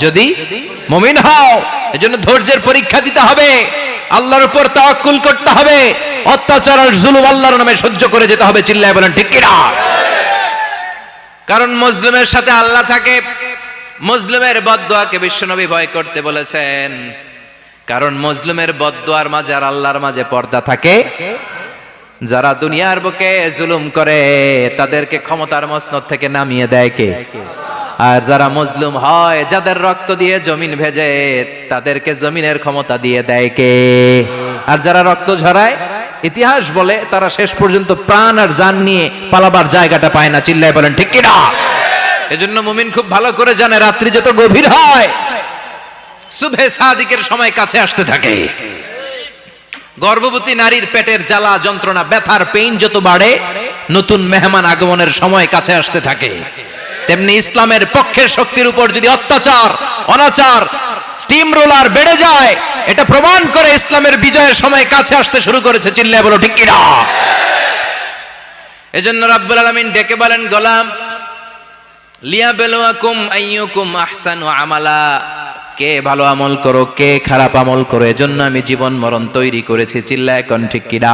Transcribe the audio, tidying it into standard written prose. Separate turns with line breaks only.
যদি মুমিন হও। এজন্য ধৈর্যের পরীক্ষা দিতে হবে, আল্লাহর উপর তাওয়াক্কুল করতে হবে, অত্যাচার আর জুলুম আল্লাহর নামে সহ্য করে যেতে হবে। চিল্লায় বলেন ঠিক কিনা? কারণ মুসলিমের সাথে আল্লাহ থাকে। মুসলিমের বদদুয়াকে বিশ্বনবী ভয় করতে বলেছেন, কারণ মুসলিমের বদদুয়ার মাঝে আর আল্লাহর মাঝে পর্দা থাকে। যারা দুনিয়ার বুকে জুলুম করে তাদেরকে ক্ষমতার মসনদ থেকে নামিয়ে দেয় কে? আর যারা মজলুম হয়, যাদের রক্ত দিয়ে জমিন ভেজে, তাদেরকে জমিনের ক্ষমতা দিয়ে দেয় কে? আর যারা রক্ত ঝরায়, ইতিহাস বলে তারা শেষ পর্যন্ত প্রাণ আর জান নিয়ে পালাবার জায়গাটা পায় না। চিল্লায় বলেন ঠিক কিনা? এজন্য মুমিন খুব ভালো করে জানে, রাত্রি যত গভীর হয় সুবহে সাদিকের সময় কাছে আসতে থাকে। গর্ভবতী নারীর পেটের জ্বালা যন্ত্রণা ব্যথার পেইন যত বাড়ে, নতুন মেহমান আগমনের সময় কাছে আসতে থাকে। তেমনি ইসলামের পক্ষের শক্তির উপর যদি অত্যাচার, অনাচার, স্টিম রোলার বেড়ে যায়, এটা প্রমাণ করে ইসলামের বিজয়ের সময় কাছে আসতে শুরু করেছে। চিল্লায় বলো ঠিক কিনা? এজন্য রাব্বুল আলামিন ডেকে বলেন, গোলাম লিয়াবলুয়াকুম আইয়ুকুম আহসানু আমালা, কে ভালো আমল করো, কে খারাপ আমল করো, এজন্য আমি জীবন মরণ তৈরি করেছি। চিল্লায় কোন ঠিক কিনা?